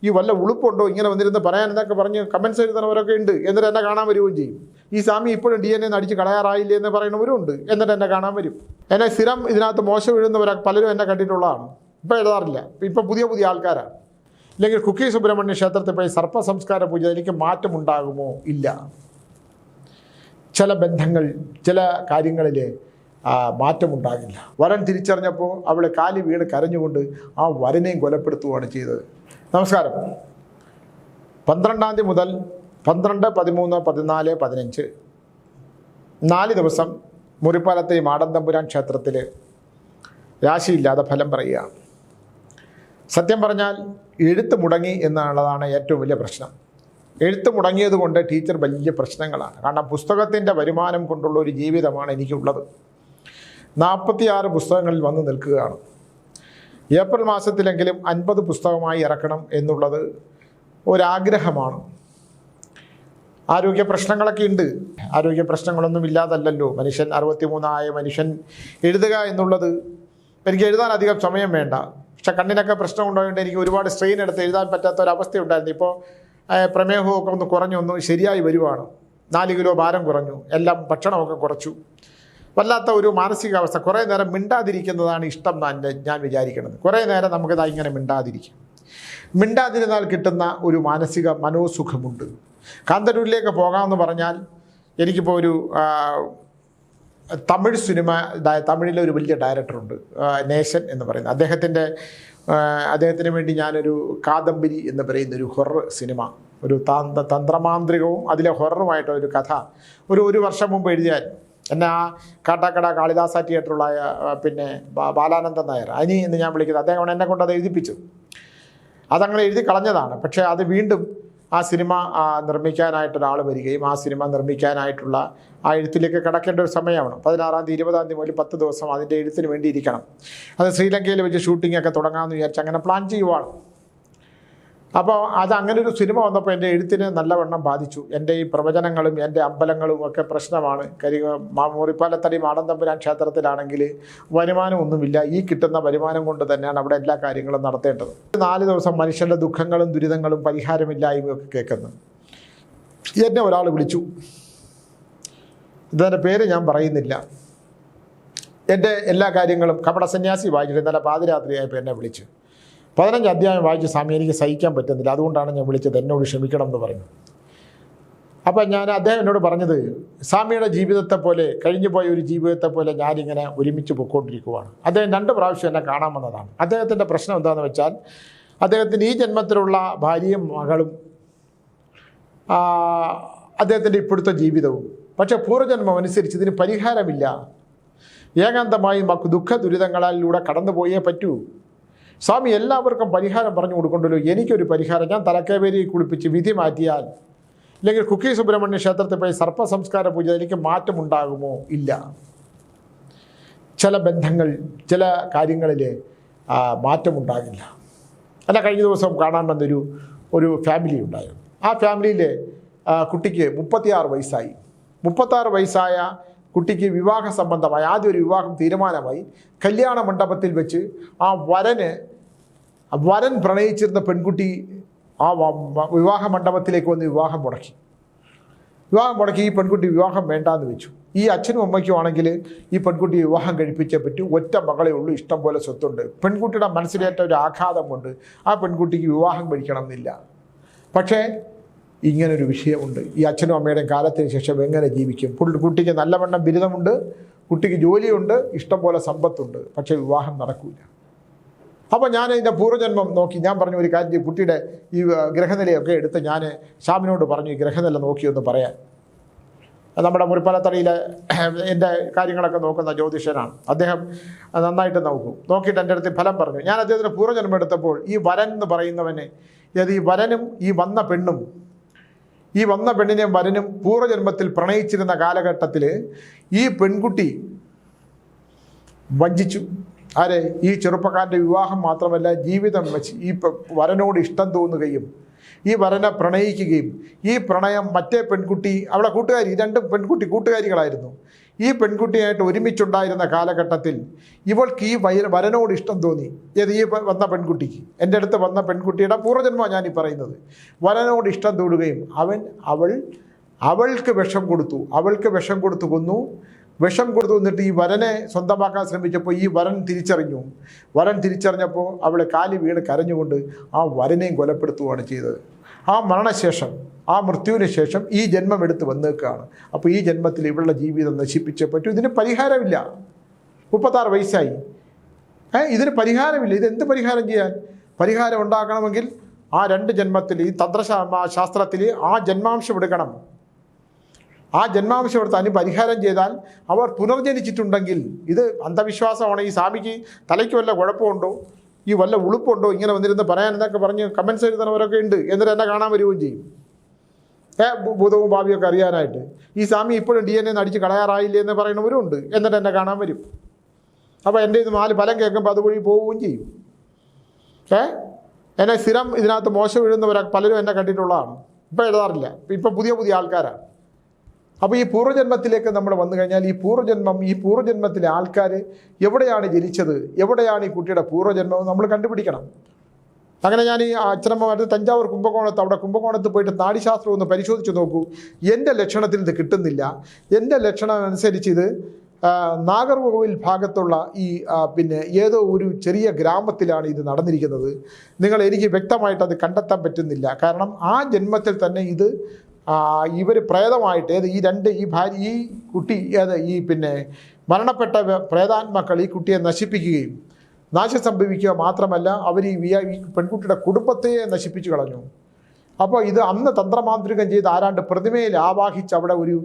ഈ വല്ല ഉളുപ്പുണ്ടോ ഇങ്ങനെ വന്നിരുന്ന് പറയാൻ എന്നൊക്കെ പറഞ്ഞ് കമൻസ് എഴുതുന്നവരൊക്കെ ഉണ്ട്. എന്നിട്ട് എന്നെ കാണാൻ വരികയും ചെയ്യും. ഈ സ്വാമി ഇപ്പോഴും DNA അടിച്ച് കളയാറായില്ലേ എന്ന് പറയുന്നവരും ഉണ്ട്. എന്നിട്ട് എന്നെ കാണാൻ വരും. എന്നെ സ്ഥിരം ഇതിനകത്ത് മോശം എഴുതുന്നവരൊക്കെ പലരും എന്നെ കണ്ടിട്ടുള്ളതാണ്. ഇപ്പോൾ എഴുതാറില്ല. ഇപ്പോൾ പുതിയ ആൾക്കാരാണ്. ഇല്ലെങ്കിൽ കുക്കി സുബ്രഹ്മണ്യ ക്ഷേത്രത്തിൽ പോയി സർപ്പ സംസ്കാര പൂജ എനിക്ക് മാറ്റമുണ്ടാകുമോ? ഇല്ല. ചില ബന്ധങ്ങൾ, ചില കാര്യങ്ങളിൽ മാറ്റമുണ്ടാകില്ല. വരൻ തിരിച്ചറിഞ്ഞപ്പോൾ അവൾ കാലി വീണ് കരഞ്ഞുകൊണ്ട് ആ വരനെയും കൊലപ്പെടുത്തുകയാണ് ചെയ്തത്. നമസ്കാരം. 12-ാം തീയതി മുതൽ 12, 13, 14, 15 4 ദിവസം മുറിപ്പാലത്തെ മാടന്തമ്പുരാൻ ക്ഷേത്രത്തിൽ രാശിയില്ലാതെ ഫലം പറയുകയാണ്. സത്യം പറഞ്ഞാൽ എഴുത്ത് മുടങ്ങി എന്നുള്ളതാണ് ഏറ്റവും വലിയ പ്രശ്നം. എഴുത്ത് മുടങ്ങിയത് കൊണ്ട് ടീച്ചർ വലിയ പ്രശ്നങ്ങളാണ്. കാരണം പുസ്തകത്തിൻ്റെ വരുമാനം കൊണ്ടുള്ള ഒരു ജീവിതമാണ് എനിക്കുള്ളത്. 46 പുസ്തകങ്ങളിൽ വന്ന് നിൽക്കുകയാണ്. ഏപ്രിൽ മാസത്തിലെങ്കിലും 50 പുസ്തകമായി ഇറക്കണം എന്നുള്ളത് ഒരാഗ്രഹമാണ്. ആരോഗ്യ പ്രശ്നങ്ങളൊക്കെ ഉണ്ട്. ആരോഗ്യ പ്രശ്നങ്ങളൊന്നും ഇല്ലാതല്ലല്ലോ മനുഷ്യൻ. 63 മനുഷ്യൻ എഴുതുക എന്നുള്ളത് എനിക്ക് എഴുതാൻ അധികം സമയം വേണ്ട. പക്ഷെ കണ്ണിനൊക്കെ പ്രശ്നം ഉണ്ടായതുകൊണ്ട് എനിക്ക് ഒരുപാട് സ്ട്രെയിൻ എടുത്ത് എഴുതാൻ പറ്റാത്ത ഒരവസ്ഥയുണ്ടായിരുന്നു. ഇപ്പോൾ പ്രമേഹമൊക്കെ ഒന്ന് കുറഞ്ഞൊന്ന് ശരിയായി വരുവാണ്. 4 കിലോ ഭാരം കുറഞ്ഞു. എല്ലാം ഭക്ഷണമൊക്കെ കുറച്ചു. വല്ലാത്ത ഒരു മാനസികാവസ്ഥ. കുറേ നേരം മിണ്ടാതിരിക്കുന്നതാണ് ഇഷ്ടം ഞാൻ വിചാരിക്കുന്നത്. കുറേ നേരം നമുക്കിതാ ഇങ്ങനെ മിണ്ടാതിരിക്കും. മിണ്ടാതിരുന്നാൽ കിട്ടുന്ന ഒരു മാനസിക മനോസുഖമുണ്ട്. കാന്തരൂരിലേക്ക് പോകാമെന്ന് പറഞ്ഞാൽ എനിക്കിപ്പോൾ ഒരു തമിഴ് സിനിമ, തമിഴിലെ ഒരു വലിയ ഡയറക്ടറുണ്ട്, നേശൻ എന്ന് പറയുന്നത്. അദ്ദേഹത്തിന് വേണ്ടി ഞാനൊരു കാദംബരി എന്ന് പറയുന്നൊരു ഹൊറർ സിനിമ, ഒരു തന്ത്രമാന്ത്രികവും അതിലെ ഹൊററുമായിട്ടൊരു കഥ ഒരു വർഷം മുമ്പ് എഴുതിയാൽ എന്നെ ആ കാട്ടാക്കട കാളിദാസ തിയേറ്ററുള്ളായ പിന്നെ ബാലാനന്ദൻ നായർ അനി എന്ന് ഞാൻ വിളിക്കുന്നത്, അദ്ദേഹം എന്നെ കൊണ്ട് അത് എഴുതിപ്പിച്ചു. അതങ്ങനെ എഴുതി കളഞ്ഞതാണ്. പക്ഷേ അത് വീണ്ടും ആ സിനിമ നിർമ്മിക്കാനായിട്ടൊരാൾ വരികയും ആ സിനിമ നിർമ്മിക്കാനായിട്ടുള്ള ആ എഴുത്തിലേക്ക് കിടക്കേണ്ട ഒരു സമയമാണ്. 16-ാം തീയതി 20-ാം തീയതി മുതൽ 10 ദിവസം അതിൻ്റെ എഴുത്തിന് വേണ്ടി ഇരിക്കണം. അത് ശ്രീലങ്കയിൽ വെച്ച് ഷൂട്ടിങ്ങൊക്കെ തുടങ്ങാമെന്ന് വിചാരിച്ച് അങ്ങനെ പ്ലാൻ ചെയ്യുവാണ്. അപ്പോൾ അങ്ങനെ ഒരു സിനിമ വന്നപ്പോൾ എൻ്റെ എഴുത്തിന് നല്ലവണ്ണം ബാധിച്ചു. എൻ്റെ ഈ പ്രവചനങ്ങളും എൻ്റെ അമ്പലങ്ങളും ഒക്കെ പ്രശ്നമാണ്. മുറിപ്പാലത്തടി മാടന്തമ്പുരാൻ ക്ഷേത്രത്തിലാണെങ്കിൽ വരുമാനമൊന്നുമില്ല. ഈ കിട്ടുന്ന വരുമാനം കൊണ്ട് തന്നെയാണ് അവിടെ എല്ലാ കാര്യങ്ങളും നടത്തേണ്ടത്. 4 ദിവസം മനുഷ്യൻ്റെ ദുഃഖങ്ങളും ദുരിതങ്ങളും പരിഹാരമില്ലായ്മയൊക്കെ കേൾക്കുന്നു. എന്നെ ഒരാൾ വിളിച്ചു. ഇതിൻ്റെ പേര് ഞാൻ പറയുന്നില്ല. എൻ്റെ എല്ലാ കാര്യങ്ങളും കപട സന്യാസി വായിച്ചിട്ട് ഇന്നലെ പാതിരാത്രിയായപ്പോൾ എന്നെ വിളിച്ചു. 15 അധ്യായം വായിച്ച് സ്വാമി എനിക്ക് സഹിക്കാൻ പറ്റുന്നില്ല, അതുകൊണ്ടാണ് ഞാൻ വിളിച്ചത്, എന്നോട് ക്ഷമിക്കണം എന്ന് പറഞ്ഞു. അപ്പം അദ്ദേഹം എന്നോട് പറഞ്ഞത്, സ്വാമിയുടെ ജീവിതത്തെ പോലെ, കഴിഞ്ഞു പോയ ഒരു ജീവിതത്തെ പോലെ ഞാനിങ്ങനെ ഒരുമിച്ച് പൊയ്ക്കൊണ്ടിരിക്കുവാണ്. അദ്ദേഹം 2 പ്രാവശ്യം എന്നെ കാണാൻ വന്നതാണ്. അദ്ദേഹത്തിൻ്റെ പ്രശ്നം എന്താണെന്ന് വെച്ചാൽ അദ്ദേഹത്തിന് ഈ ജന്മത്തിലുള്ള ഭാര്യയും മകളും അദ്ദേഹത്തിൻ്റെ ഇപ്പോഴത്തെ ജീവിതവും. പക്ഷേ പൂർവ്വജന്മം അനുസരിച്ച് ഇതിന് പരിഹാരമില്ല. ഏകാന്തമായി ദുഃഖ ദുരിതങ്ങളിലൂടെ കടന്നു പോയേ പറ്റൂ. സ്വാമി എല്ലാവർക്കും പരിഹാരം പറഞ്ഞു കൊടുക്കണ്ടല്ലോ, എനിക്കൊരു പരിഹാരം. ഞാൻ തലക്കേവേരി കുളിപ്പിച്ച് വിധി മാറ്റിയാൽ, അല്ലെങ്കിൽ കുക്കി സുബ്രഹ്മണ്യ ക്ഷേത്രത്തിൽ പോയി സർപ്പ സംസ്കാര പൂജ എനിക്ക് മാറ്റമുണ്ടാകുമോ? ഇല്ല. ചില ബന്ധങ്ങൾ, ചില കാര്യങ്ങളിൽ മാറ്റമുണ്ടാകില്ല. അല്ല, കഴിഞ്ഞ ദിവസം കാണാൻ വന്നൊരു ഫാമിലി ഉണ്ടായിരുന്നു. ആ ഫാമിലിയിലെ കുട്ടിക്ക് 36 വയസ്സായി. 36 വയസ്സായ കുട്ടിക്ക് വിവാഹ സംബന്ധമായി ആദ്യം ഒരു വിവാഹം തീരുമാനമായി. കല്യാണ മണ്ഡപത്തിൽ വെച്ച് വരൻ പ്രണയിച്ചിരുന്ന പെൺകുട്ടി ആ വിവാഹ മണ്ഡപത്തിലേക്ക് വന്ന് വിവാഹം മുടക്കി. ഈ പെൺകുട്ടി വിവാഹം വേണ്ടാന്ന് വെച്ചു. ഈ അച്ഛനും അമ്മയ്ക്കും ആണെങ്കിൽ ഈ പെൺകുട്ടി വിവാഹം കഴിപ്പിച്ചേ പറ്റൂ. ഒറ്റ മകളേ ഉള്ളൂ, ഇഷ്ടം പോലെ സ്വത്തുണ്ട്. പെൺകുട്ടിയുടെ മനസ്സിലേറ്റ ഒരു ആഘാതം കൊണ്ട് ആ പെൺകുട്ടിക്ക് വിവാഹം കഴിക്കണം എന്നില്ല. പക്ഷേ ഇങ്ങനൊരു വിഷയമുണ്ട്. ഈ അച്ഛനും അമ്മയുടെയും കാലത്തിന് ശേഷം എങ്ങനെ ജീവിക്കും? കുട്ടിക്ക് നല്ലവണ്ണം ബിരുദമുണ്ട്, കുട്ടിക്ക് ജോലിയുണ്ട്, ഇഷ്ടം പോലെ സമ്പത്തുണ്ട്, പക്ഷേ വിവാഹം നടക്കില്ല. അപ്പോൾ ഞാൻ ഇതിൻ്റെ പൂർവ്വജന്മം നോക്കി ഞാൻ പറഞ്ഞു, ഒരു കാര്യം, കുട്ടിയുടെ ഈ ഗ്രഹനിലയൊക്കെ എടുത്ത് ഞാൻ ശ്യാമിനോട് പറഞ്ഞു ഈ ഗ്രഹനില നോക്കിയൊന്ന് പറയാൻ. നമ്മുടെ മുറിപ്പാലത്തടിയിലെ എൻ്റെ കാര്യങ്ങളൊക്കെ നോക്കുന്ന ജ്യോതിഷനാണ് അദ്ദേഹം. നന്നായിട്ട് നോക്കിയിട്ട് എൻ്റെ അടുത്ത് ഫലം പറഞ്ഞു. ഞാൻ അദ്ദേഹത്തിന് പൂർവ്വജന്മം എടുത്തപ്പോൾ ഈ വരൻ എന്ന് പറയുന്നവനെ, ഈ വരനും ഈ വന്ന പെണ്ണിനെയും വരനും പൂർവ്വജന്മത്തിൽ പ്രണയിച്ചിരുന്ന കാലഘട്ടത്തിൽ ഈ പെൺകുട്ടി വഞ്ചിച്ചു. ആരെ? ഈ ചെറുപ്പക്കാരൻ്റെ വിവാഹം മാത്രമല്ല, ജീവിതം വെച്ച് ഈ വരനോട് ഇഷ്ടം തോന്നുകയും ഈ വരനെ പ്രണയിക്കുകയും ഈ പ്രണയം മറ്റേ പെൺകുട്ടി, അവളെ കൂട്ടുകാരി, 2 പെൺകുട്ടി കൂട്ടുകാരികളായിരുന്നു, ഈ പെൺകുട്ടിയായിട്ട് ഒരുമിച്ചുണ്ടായിരുന്ന കാലഘട്ടത്തിൽ ഇവൾക്ക് ഈ വരനോട് ഇഷ്ടം തോന്നി. ഏത് ഈ വന്ന പെൺകുട്ടിക്ക്, എൻ്റെ അടുത്ത് വന്ന പെൺകുട്ടിയുടെ പൂർവ്വജന്മമാണ് ഞാനീ പറയുന്നത്. വരനോട് ഇഷ്ടം തോന്നുകയും അവൾക്ക് വിഷം കൊടുത്തു കൊന്നു. വിഷം കൊടുത്തു എന്നിട്ട് ഈ വരനെ സ്വന്തമാക്കാൻ ശ്രമിച്ചപ്പോൾ ഈ വരൻ തിരിച്ചറിഞ്ഞപ്പോൾ അവളെ കാലി വീണ് കരഞ്ഞുകൊണ്ട് ആ വരനെയും കൊലപ്പെടുത്തുകയാണ് ചെയ്തത്. ആ മരണശേഷം, ആ മൃത്യുവിന് ശേഷം ഈ ജന്മം എടുത്ത് വന്നേക്കാണ്. അപ്പോൾ ഈ ജന്മത്തിൽ ഇവളുടെ ജീവിതം നശിപ്പിച്ചേ പറ്റൂ. ഇതിന് പരിഹാരമില്ല. 36 വയസ്സായി. ഇതിന് പരിഹാരമില്ല. ഇതെന്ത് പരിഹാരം ചെയ്യാൻ? പരിഹാരം ഉണ്ടാക്കണമെങ്കിൽ ആ 2 ജന്മത്തിൽ ഈ തന്ത്രശാസ്ത്രത്തിൽ ആ ജന്മാംശം എടുക്കണം. ആ ജന്മാംശം എടുത്ത് അതിന് പരിഹാരം ചെയ്താൽ അവർ പുനർജനിച്ചിട്ടുണ്ടെങ്കിൽ, ഇത് അന്ധവിശ്വാസമാണ്. ഈ സ്വാമിക്ക് തലയ്ക്ക് വല്ല കുഴപ്പമുണ്ടോ, ഈ വല്ല ഉളുപ്പുണ്ടോ, ഇങ്ങനെ വന്നിരുന്ന് പറയാൻ എന്നൊക്കെ പറഞ്ഞ് കമൻസ് എഴുതുന്നവരൊക്കെ ഉണ്ട്. എന്നിട്ട് എന്നെ കാണാൻ വരികയും ചെയ്യും. ഭൂതവും ഭാവിയൊക്കെ അറിയാനായിട്ട്. ഈ സ്വാമി ഇപ്പോഴും DNA അടിച്ച് കളയാറായില്ലേ എന്ന് പറയുന്നവരും ഉണ്ട്. എന്നിട്ട് എന്നെ കാണാൻ വരും. അപ്പോൾ എൻ്റെ ഇത് 4 ഫലം കേൾക്കുമ്പോൾ അതുവഴി പോവുകയും ചെയ്യും. എന്നെ സ്ഥിരം ഇതിനകത്ത് മോശം എഴുതുന്നവരൊക്കെ പലരും എന്നെ കണ്ടിട്ടുള്ളതാണ്. ഇപ്പോൾ എഴുതാറില്ല. ഇപ്പം പുതിയ ആൾക്കാരാണ്. അപ്പോൾ ഈ പൂർവ്വജന്മത്തിലേക്ക് നമ്മൾ വന്നു കഴിഞ്ഞാൽ ഈ പൂർവ്വജന്മത്തിലെ ആൾക്കാർ എവിടെയാണ് ജനിച്ചത്, എവിടെയാണ് ഈ കുട്ടിയുടെ പൂർവ്വജന്മം നമ്മൾ കണ്ടുപിടിക്കണം. അങ്ങനെ ഞാൻ ഈ അച്ഛനമ്മമാർ തഞ്ചാവൂർ കുംഭകോണത്ത് പോയിട്ട് നാഡീശാസ്ത്രം ഒന്ന് പരിശോധിച്ച് നോക്കൂ. എൻ്റെ ലക്ഷണത്തിൽ ഇത് കിട്ടുന്നില്ല. എൻ്റെ ലക്ഷണം അനുസരിച്ച് ഇത് നാഗർകോവിൽ ഭാഗത്തുള്ള ഈ ഏതോ ഒരു ചെറിയ ഗ്രാമത്തിലാണ് ഇത് നടന്നിരിക്കുന്നത്. എനിക്ക് വ്യക്തമായിട്ട് അത് കണ്ടെത്താൻ പറ്റുന്നില്ല. കാരണം ആ ജന്മത്തിൽ തന്നെ ഇത് ഇവർ പ്രേതമായിട്ട് ഈ കുട്ടി മരണപ്പെട്ട പ്രേതാത്മാക്കൾ ഈ കുട്ടിയെ നശിപ്പിക്കുകയും നാശം സംഭവിക്കുക മാത്രമല്ല അവർ ഈ പെൺകുട്ടിയുടെ കുടുംബത്തെ നശിപ്പിച്ചു കളഞ്ഞു. അപ്പോൾ ഇത് അന്ന് തന്ത്രമാന്ത്രികം ചെയ്ത് ആരാണ്ട് പ്രതിമയിൽ ആവാഹിച്ച് അവിടെ ഒരു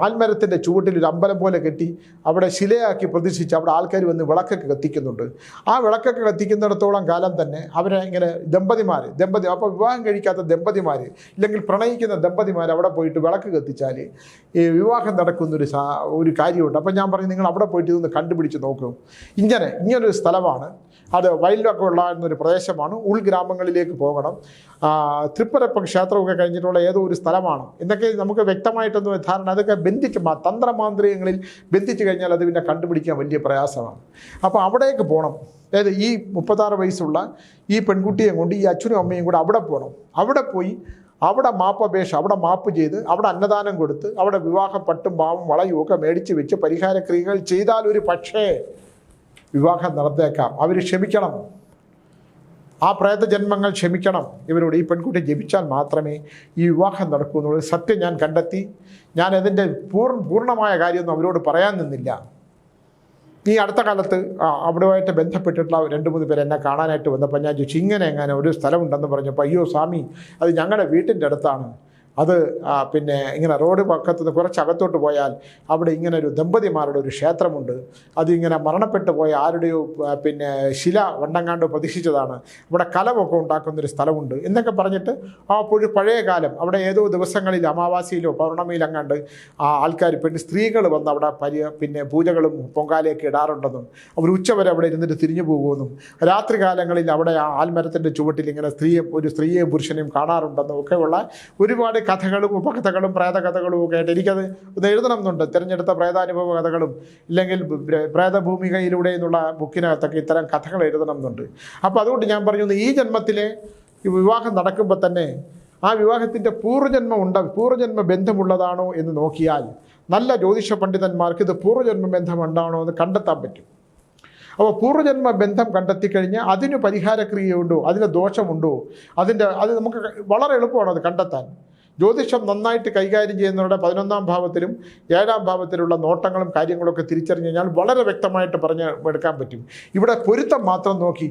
ആൽമരത്തിൻ്റെ ചുവട്ടിൽ ഒരു അമ്പലം പോലെ കെട്ടി അവിടെ ശിലയാക്കി പ്രതിഷ്ഠിച്ച് അവിടെ ആൾക്കാർ വന്ന് വിളക്കൊക്കെ കത്തിക്കുന്നുണ്ട്. ആ വിളക്കൊക്കെ കത്തിക്കുന്നിടത്തോളം കാലം തന്നെ അവരെ ഇങ്ങനെ ദമ്പതിമാർ അപ്പോൾ വിവാഹം കഴിക്കാത്ത ദമ്പതിമാർ ഇല്ലെങ്കിൽ പ്രണയിക്കുന്ന ദമ്പതിമാർ അവിടെ പോയിട്ട് വിളക്ക് കത്തിച്ചാൽ ഈ വിവാഹം നടക്കുന്നൊരു കാര്യമുണ്ട്. അപ്പോൾ ഞാൻ പറഞ്ഞു, നിങ്ങൾ അവിടെ പോയിട്ട് ഇതൊന്ന് കണ്ടുപിടിച്ച് നോക്കും. ഇങ്ങനൊരു സ്ഥലമാണ്. അത് വയലിലൊക്കെ ഉള്ള എന്നൊരു പ്രദേശമാണ്. ഉൾഗ്രാമങ്ങളിലേക്ക് പോകണം. തൃപ്പരപ്പൻ ക്ഷേത്രമൊക്കെ കഴിഞ്ഞിട്ടുള്ള ഏതോ ഒരു സ്ഥലമാണ് എന്നൊക്കെ നമുക്ക് വ്യക്തമായിട്ടൊന്നും ധാരണ. അതൊക്കെ തന്ത്രമാന്ത്രികങ്ങളിൽ ബന്ധിച്ചു കഴിഞ്ഞാൽ അത് പിന്നെ കണ്ടുപിടിക്കാൻ വലിയ പ്രയാസമാണ്. അപ്പോൾ അവിടേക്ക് പോകണം. അതായത് ഈ 36 വയസ്സുള്ള ഈ പെൺകുട്ടിയെ കൊണ്ട് ഈ അച്ഛനും അമ്മയും കൂടെ അവിടെ പോകണം. അവിടെ പോയി അവിടെ മാപ്പ് ചെയ്ത് അവിടെ അന്നദാനം കൊടുത്ത് അവിടെ വിവാഹ പട്ടും പാവും വളയും ഒക്കെ മേടിച്ച് വെച്ച് പരിഹാരക്രിയകൾ ചെയ്താൽ ഒരു പക്ഷേ വിവാഹം നടന്നേക്കാം. അവർ ക്ഷമിക്കണം. ആ പ്രേതജന്മങ്ങൾ ക്ഷമിക്കണം ഇവരോട്. ഈ പെൺകുട്ടി ജപിച്ചാൽ മാത്രമേ ഈ വിവാഹം നടക്കൂ എന്നുള്ളത് സത്യം ഞാൻ കണ്ടെത്തി. ഞാൻ അതിൻ്റെ പൂർണ്ണമായ കാര്യമൊന്നും അവരോട് പറയാൻ നിന്നില്ല. ഈ അടുത്ത കാലത്ത് അവിടെയായിട്ട് ബന്ധപ്പെട്ടിട്ടുള്ള 2-3 പേര് എന്നെ കാണാനായിട്ട് വന്നപ്പോൾ ഞാൻ ചോദിച്ചു, ഇങ്ങനെ ഒരു സ്ഥലമുണ്ടെന്ന് പറഞ്ഞപ്പോൾ, അയ്യോ സ്വാമി, അത് ഞങ്ങളുടെ വീട്ടിൻ്റെ അടുത്താണ്. അത് ഇങ്ങനെ റോഡ് പക്കത്ത് നിന്ന് കുറച്ചകത്തോട്ട് പോയാൽ അവിടെ ഇങ്ങനെ ഒരു ദമ്പതിമാരുടെ ഒരു ക്ഷേത്രമുണ്ട്. അതിങ്ങനെ മരണപ്പെട്ടു പോയ ആരുടെയോ ശില വണ്ടങ്ങാണ്ട് പ്രതിഷ്ഠിച്ചതാണ്. അവിടെ കലമൊക്കെ ഉണ്ടാക്കുന്നൊരു സ്ഥലമുണ്ട് എന്നൊക്കെ പറഞ്ഞിട്ട് പഴയ കാലം അവിടെ ഏതോ ദിവസങ്ങളിൽ അമാവാസിയിലോ പൗർണമിയിലങ്ങാണ്ട് ആൾക്കാർ സ്ത്രീകൾ വന്ന് അവിടെ പൂജകളും പൊങ്കാലയൊക്കെ ഇടാറുണ്ടെന്നും അവർ ഉച്ചവരെ അവിടെ ഇരുന്നിട്ട് തിരിഞ്ഞു പോകുമെന്നും രാത്രി കാലങ്ങളിൽ അവിടെ ആ ആൽമരത്തിൻ്റെ ചുവട്ടിൽ ഇങ്ങനെ ഒരു സ്ത്രീയെയും പുരുഷനെയും കാണാറുണ്ടെന്നും ഒക്കെയുള്ള ഒരുപാട് കഥകളും ഉപകഥകളും പ്രേതകഥകളും ഒക്കെ ആയിട്ട് എനിക്കത് ഒന്ന് എഴുതണം എന്നുണ്ട്. തിരഞ്ഞെടുത്ത പ്രേതാനുഭവ കഥകളും ഇല്ലെങ്കിൽ പ്രേതഭൂമികയിലൂടെ എന്നുള്ള ബുക്കിനകത്തൊക്കെ ഇത്തരം കഥകൾ എഴുതണം എന്നുണ്ട്. അപ്പോൾ അതുകൊണ്ട് ഞാൻ പറഞ്ഞു, ഈ ജന്മത്തിലെ ഈ വിവാഹം നടക്കുമ്പോൾ തന്നെ ആ വിവാഹത്തിൻ്റെ പൂർവ്വജന്മ ബന്ധമുള്ളതാണോ എന്ന് നോക്കിയാൽ നല്ല ജ്യോതിഷ പണ്ഡിതന്മാർക്ക് ഇത് പൂർവ്വജന്മ ബന്ധമുണ്ടാണോ എന്ന് കണ്ടെത്താൻ പറ്റും. അപ്പോൾ പൂർവ്വജന്മ ബന്ധം കണ്ടെത്തിക്കഴിഞ്ഞാൽ അതിന് പരിഹാരക്രിയയുണ്ടോ, അതിന് ദോഷമുണ്ടോ, അത് നമുക്ക് വളരെ എളുപ്പമാണ് അത് കണ്ടെത്താൻ. ജ്യോതിഷം നന്നായിട്ട് കൈകാര്യം ചെയ്യുന്നവരുടെ 11ാം ഭാവത്തിലും 7ാം ഭാവത്തിലുള്ള നോട്ടങ്ങളും കാര്യങ്ങളൊക്കെ തിരിച്ചറിഞ്ഞു കഴിഞ്ഞാൽ വളരെ വ്യക്തമായിട്ട് എടുക്കാൻ പറ്റും. ഇവിടെ പൊരുത്തം മാത്രം നോക്കി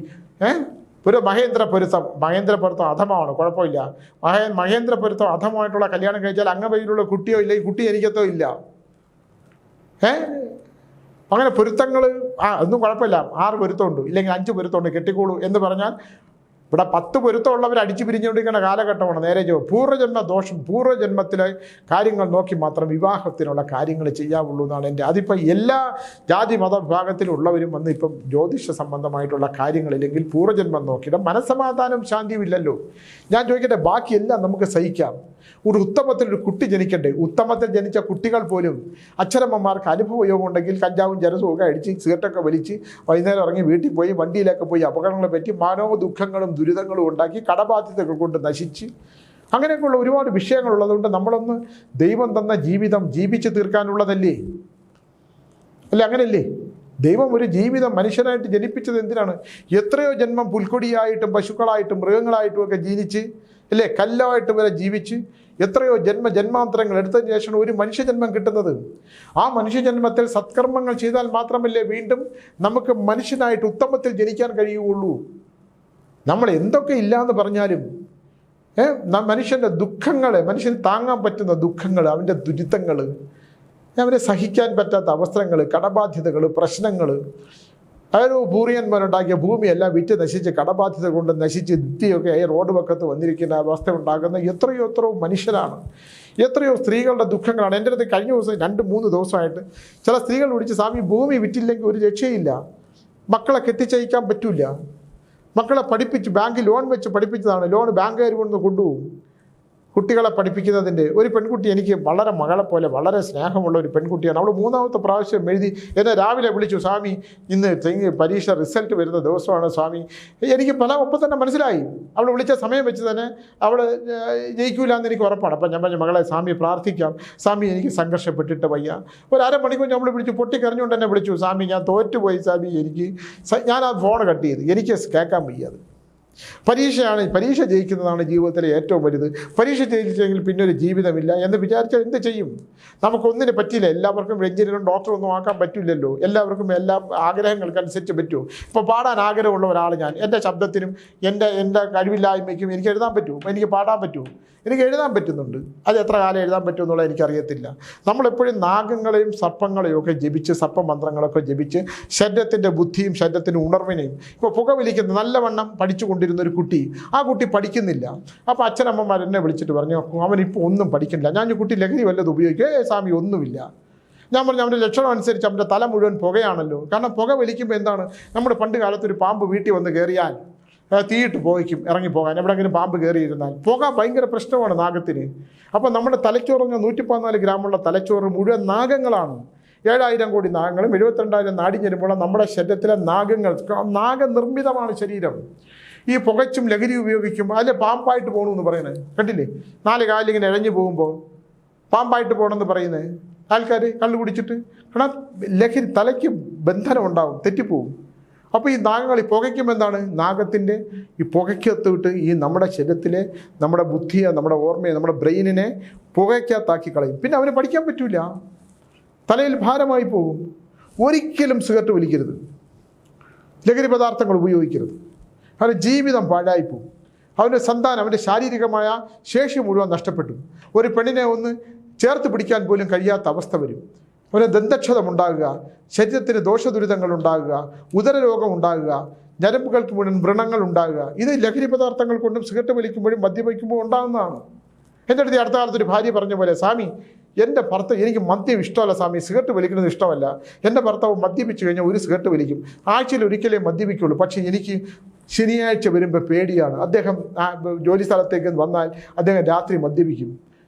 ഒരു മഹേന്ദ്ര പൊരുത്തം അധമമാണ്, കുഴപ്പമില്ല. മഹേന്ദ്ര പൊരുത്തം അധമമായിട്ടുള്ള കല്യാണം കഴിച്ചാൽ അങ്ങവയിലുള്ള കുട്ടിയോ ഇല്ല, ഈ കുട്ടി എനിക്കത്തോ ഇല്ല. അങ്ങനെ പൊരുത്തങ്ങൾ ഒന്നും കുഴപ്പമില്ല. 6 പൊരുത്തമുണ്ട് ഇല്ലെങ്കിൽ 5 പൊരുത്തമുണ്ട്, കെട്ടിക്കോളൂ എന്ന് പറഞ്ഞാൽ ഇവിടെ 10 പൊരുത്തമുള്ളവർ അടിച്ചു പിരിഞ്ഞുകൊണ്ടിരിക്കുന്ന കാലഘട്ടമാണ്. നേരെ പൂർവ്വജന്മ ദോഷം, പൂർവ്വജന്മത്തിലെ കാര്യങ്ങൾ നോക്കി മാത്രം വിവാഹത്തിനുള്ള കാര്യങ്ങൾ ചെയ്യാവുള്ളൂ എന്നാണ് എൻ്റെ. അതിപ്പോൾ എല്ലാ ജാതി മത വിഭാഗത്തിലുള്ളവരും വന്ന് ഇപ്പം ജ്യോതിഷ സംബന്ധമായിട്ടുള്ള കാര്യങ്ങളില്ലെങ്കിൽ പൂർവ്വജന്മം നോക്കിയിട്ട് മനസ്സമാധാനം ശാന്തിയും ഇല്ലല്ലോ. ഞാൻ ചോദിക്കട്ടെ, ബാക്കിയെല്ലാം നമുക്ക് സഹിക്കാം. ഒരു ഉത്തമത്തിലൊരു കുട്ടി ജനിക്കണ്ടേ? ഉത്തമത്തിൽ ജനിച്ച കുട്ടികൾ പോലും അച്ഛനമ്മമാർക്ക് അനുഭവയോഗം ഉണ്ടെങ്കിൽ കഞ്ചാവും ജലസവും ഒക്കെ അടിച്ച് സിഗരറ്റൊക്കെ വലിച്ച് വൈകുന്നേരം ഇറങ്ങി വീട്ടിൽ പോയി വണ്ടിയിലൊക്കെ പോയി അപകടങ്ങളെ പറ്റി മാനവ ദുഃഖങ്ങളും ദുരിതങ്ങളും ഉണ്ടാക്കി കടബാധ്യതകൾ കൊണ്ട് നശിച്ച് അങ്ങനെയൊക്കെയുള്ള ഒരുപാട് വിഷയങ്ങളുള്ളതുകൊണ്ട് നമ്മളൊന്ന് ദൈവം തന്ന ജീവിതം ജീവിച്ച് തീർക്കാനുള്ളതല്ലേ? അല്ലേ? അങ്ങനെയല്ലേ? ദൈവം ഒരു ജീവിതം മനുഷ്യനായിട്ട് ജനിപ്പിച്ചത് എന്തിനാണ്? എത്രയോ ജന്മം പുൽക്കൊടിയായിട്ടും പശുക്കളായിട്ടും മൃഗങ്ങളായിട്ടും ഒക്കെ ജീവിച്ച്, അല്ലേ, കല്ലായിട്ട് വരെ ജീവിച്ച് എത്രയോ ജന്മാന്തരങ്ങൾ എടുത്തതിന് ശേഷം ഒരു മനുഷ്യജന്മം കിട്ടുന്നത്. ആ മനുഷ്യജന്മത്തിൽ സത്കർമ്മങ്ങൾ ചെയ്താൽ മാത്രമല്ലേ വീണ്ടും നമുക്ക് മനുഷ്യനായിട്ട് ഉത്തമത്തിൽ ജനിക്കാൻ കഴിയുകയുള്ളൂ. നമ്മൾ എന്തൊക്കെ ഇല്ലയെന്ന് പറഞ്ഞാലും മനുഷ്യൻ്റെ ദുഃഖങ്ങൾ, മനുഷ്യന് താങ്ങാൻ പറ്റുന്ന ദുഃഖങ്ങൾ, അവൻ്റെ ദുരിതങ്ങൾ, അവരെ സഹിക്കാൻ പറ്റാത്ത അവസരങ്ങൾ, കടബാധ്യതകൾ, പ്രശ്നങ്ങൾ, അതൊരു പൂർവികന്മാരുണ്ടാക്കിയ ഭൂമിയെല്ലാം വിറ്റ് നശിച്ച് കടബാധ്യത കൊണ്ട് നശിച്ച് ഭിത്തിയൊക്കെ റോഡ് പക്കത്ത് വന്നിരിക്കുന്ന അവസ്ഥ ഉണ്ടാകുന്ന എത്രയോ മനുഷ്യരാണ്. എത്രയോ സ്ത്രീകളുടെ ദുഃഖങ്ങളാണ്. എൻ്റെ അടുത്ത് കഴിഞ്ഞ ദിവസം 2-3 ദിവസമായിട്ട് ചില സ്ത്രീകൾ വിളിച്ച്, സ്വാമി ഭൂമി വിറ്റില്ലെങ്കിൽ ഒരു രക്ഷയില്ല, മക്കളെ കെട്ടിച്ചയക്കാൻ പറ്റില്ല, മക്കളെ പഠിപ്പിച്ച് ബാങ്കിൽ ലോൺ വെച്ച് പഠിപ്പിച്ചതാണ്, ലോൺ ബാങ്കുകാർ കൊണ്ടുപോകും കുട്ടികളെ പഠിപ്പിക്കുന്നതിൻ്റെ. ഒരു പെൺകുട്ടി എനിക്ക് വളരെ മകളെ പോലെ വളരെ സ്നേഹമുള്ള ഒരു പെൺകുട്ടിയാണ്. അവൾ 3ാമത്തെ പ്രാവശ്യം എഴുതി എന്നെ രാവിലെ വിളിച്ചു, സ്വാമി ഇന്ന് പരീക്ഷ റിസൾട്ട് വരുന്ന ദിവസമാണ് സ്വാമി. എനിക്ക് ഒപ്പം തന്നെ മനസ്സിലായി, അവൾ വിളിച്ച സമയം വെച്ച് തന്നെ അവൾ ജയിക്കൂല എന്ന് എനിക്ക് ഉറപ്പാണ്. അപ്പം ഞാൻ പറഞ്ഞു, മകളെ സ്വാമി പ്രാർത്ഥിക്കാം, സ്വാമി എനിക്ക് സംഘർഷപ്പെട്ടിട്ട് വയ്യ. ഒരു അരമണിക്കൂർ നമ്മൾ വിളിച്ചു, പൊട്ടിക്കറിഞ്ഞുകൊണ്ട് തന്നെ വിളിച്ചു, സ്വാമി ഞാൻ തോറ്റുപോയി സ്വാമി, ഞാൻ ആ ഫോൺ കട്ട് ചെയ്ത്, എനിക്ക് കേൾക്കാൻ വയ്യ. പരീക്ഷ ജയിക്കുന്നതാണ് ജീവിതത്തിലെ ഏറ്റവും വലുത്. പരീക്ഷ ജയിച്ചെങ്കിൽ പിന്നെ ഒരു ജീവിതമില്ല എന്ന് വിചാരിച്ചാൽ എന്ത് ചെയ്യും? നമുക്കൊന്നിനും പറ്റില്ല. എല്ലാവർക്കും എഞ്ചിനീയറും ഡോക്ടറൊന്നും ആക്കാൻ പറ്റില്ലല്ലോ. എല്ലാവർക്കും എല്ലാം ആഗ്രഹങ്ങൾക്കനുസരിച്ച് പറ്റുമോ? ഇപ്പോൾ പാടാൻ ആഗ്രഹമുള്ള ഒരാൾ ഞാൻ, എൻ്റെ ശബ്ദത്തിനും എൻ്റെ കഴിവില്ലായ്മയ്ക്കും എനിക്ക് എഴുതാൻ പറ്റുമോ? എനിക്ക് പാടാൻ പറ്റുമോ? എനിക്ക് എഴുതാൻ പറ്റുന്നുണ്ട്. അത് എത്ര കാലം എഴുതാൻ പറ്റുമെന്നുള്ളത് എനിക്കറിയത്തില്ല. നമ്മളെപ്പോഴും നാഗങ്ങളെയും സർപ്പങ്ങളെയും ഒക്കെ ജപിച്ച്, സർപ്പമന്ത്രങ്ങളൊക്കെ ജപിച്ച് ശരീരത്തിൻ്റെ ബുദ്ധിയും ശരീരത്തിൻ്റെ ഉണർവിനെയും, ഇപ്പോൾ പുകവലിക്കുന്ന നല്ലവണ്ണം പഠിച്ചുകൊണ്ടിരുന്ന ഒരു കുട്ടി, ആ കുട്ടി പഠിക്കുന്നില്ല. അപ്പോൾ അച്ഛനമ്മമാർ എന്നെ വിളിച്ചിട്ട് പറഞ്ഞു, അവനിപ്പോൾ ഒന്നും പഠിക്കുന്നില്ല. ഞാൻ ഈ കുട്ടി ലഹരി വല്ലതും ഉപയോഗിക്കും? സ്വാമി ഒന്നുമില്ല. ഞാൻ പറഞ്ഞു, അവൻ്റെ ലക്ഷണം അനുസരിച്ച് അവൻ്റെ തല മുഴുവൻ പുകയാണല്ലോ. കാരണം പുക വലിക്കുമ്പോൾ എന്താണ്, നമ്മുടെ പണ്ട് കാലത്തൊരു പാമ്പ് വീട്ടിൽ വന്ന് കയറിയാൽ തീയിട്ട് പോയിക്കും ഇറങ്ങിപ്പോകാൻ. എവിടെയെങ്കിലും പാമ്പ് കയറിയിരുന്നാൽ പുക ഭയങ്കര പ്രശ്നമാണ് നാഗത്തിന്. അപ്പോൾ നമ്മുടെ തലച്ചോറ് 114 ഗ്രാമുള്ള തലച്ചോറ് മുഴുവൻ നാഗങ്ങളാണ്. 7000 കോടി നാഗങ്ങളും 72,000 നാടിഞ്ഞെരുമ്പോൾ നമ്മുടെ ശരീരത്തിലെ നാഗനിർമ്മിതമാണ് ശരീരം. ഈ പുകച്ചും ലഹരി ഉപയോഗിക്കുമ്പോൾ അല്ലെ പാമ്പായിട്ട് പോകണമെന്ന് പറയുന്നത് കണ്ടില്ലേ? 4 കാലിങ്ങനെ ഇഴഞ്ഞു പോകുമ്പോൾ പാമ്പായിട്ട് പോകണമെന്ന് പറയുന്നത് ആൾക്കാർ കള്ളു കുടിച്ചിട്ട്. കാരണം ലഹരി തലയ്ക്ക് ബന്ധനം ഉണ്ടാവും, തെറ്റിപ്പോവും. അപ്പോൾ ഈ നാഗങ്ങൾ ഈ പുകയ്ക്കുമ്പോൾ എന്താണ്, നാഗത്തിൻ്റെ ഈ പുകയ്ക്കകത്തിട്ട് ഈ നമ്മുടെ ശരീരത്തിലെ നമ്മുടെ ബുദ്ധിയെ, നമ്മുടെ ഓർമ്മയെ, നമ്മുടെ ബ്രെയിനിനെ പുകയ്ക്കകത്താക്കി കളയും. പിന്നെ അവന് പഠിക്കാൻ പറ്റില്ല, തലയിൽ ഭാരമായി പോകും. ഒരിക്കലും സിഗരറ്റ് വലിക്കരുത്, ലഹരി പദാർത്ഥങ്ങൾ ഉപയോഗിക്കരുത്. അവൻ്റെ ജീവിതം പാഴായിപ്പോവും. അവൻ്റെ സന്താനം, അവൻ്റെ ശാരീരികമായ ശേഷി മുഴുവൻ നഷ്ടപ്പെട്ടു. ഒരു പെണ്ണിനെ ഒന്ന് ചേർത്ത് പിടിക്കാൻ പോലും കഴിയാത്ത അവസ്ഥ വരും. അവന് ദന്തക്ഷതം ഉണ്ടാകുക, ശരീരത്തിന് ദോഷദുരിതങ്ങൾ ഉണ്ടാകുക, ഉദരരോഗം ഉണ്ടാകുക, ഞരമ്പുകൾക്ക് മുഴുവൻ വ്രണങ്ങൾ ഉണ്ടാകുക. ഇത് ലഹരി പദാർത്ഥങ്ങൾ കൊണ്ടും സിഗരറ്റ് വലിക്കുമ്പോഴും മദ്യപിക്കുമ്പോൾ ഉണ്ടാകുന്നതാണ്. എൻ്റെ അടുത്ത് അടുത്ത കാലത്തൊരു ഭാര്യ പറഞ്ഞ പോലെ, സ്വാമി എൻ്റെ ഭർത്താവ്, എനിക്ക് മദ്യം ഇഷ്ടമല്ല സ്വാമി, സിഗരറ്റ് വലിക്കുന്നത് ഇഷ്ടമല്ല. എൻ്റെ ഭർത്താവ് മദ്യപിച്ച് കഴിഞ്ഞാൽ ഒരു സിഗരറ്റ് വലിക്കും, ആഴ്ചയിൽ ഒരിക്കലേ മദ്യപിക്കുള്ളൂ. പക്ഷേ എനിക്ക് ശനിയാഴ്ച വരുമ്പോൾ പേടിയാണ്. അദ്ദേഹം ജോലി സ്ഥലത്തേക്ക് വന്നാൽ അദ്ദേഹം രാത്രി മദ്യപിക്കും.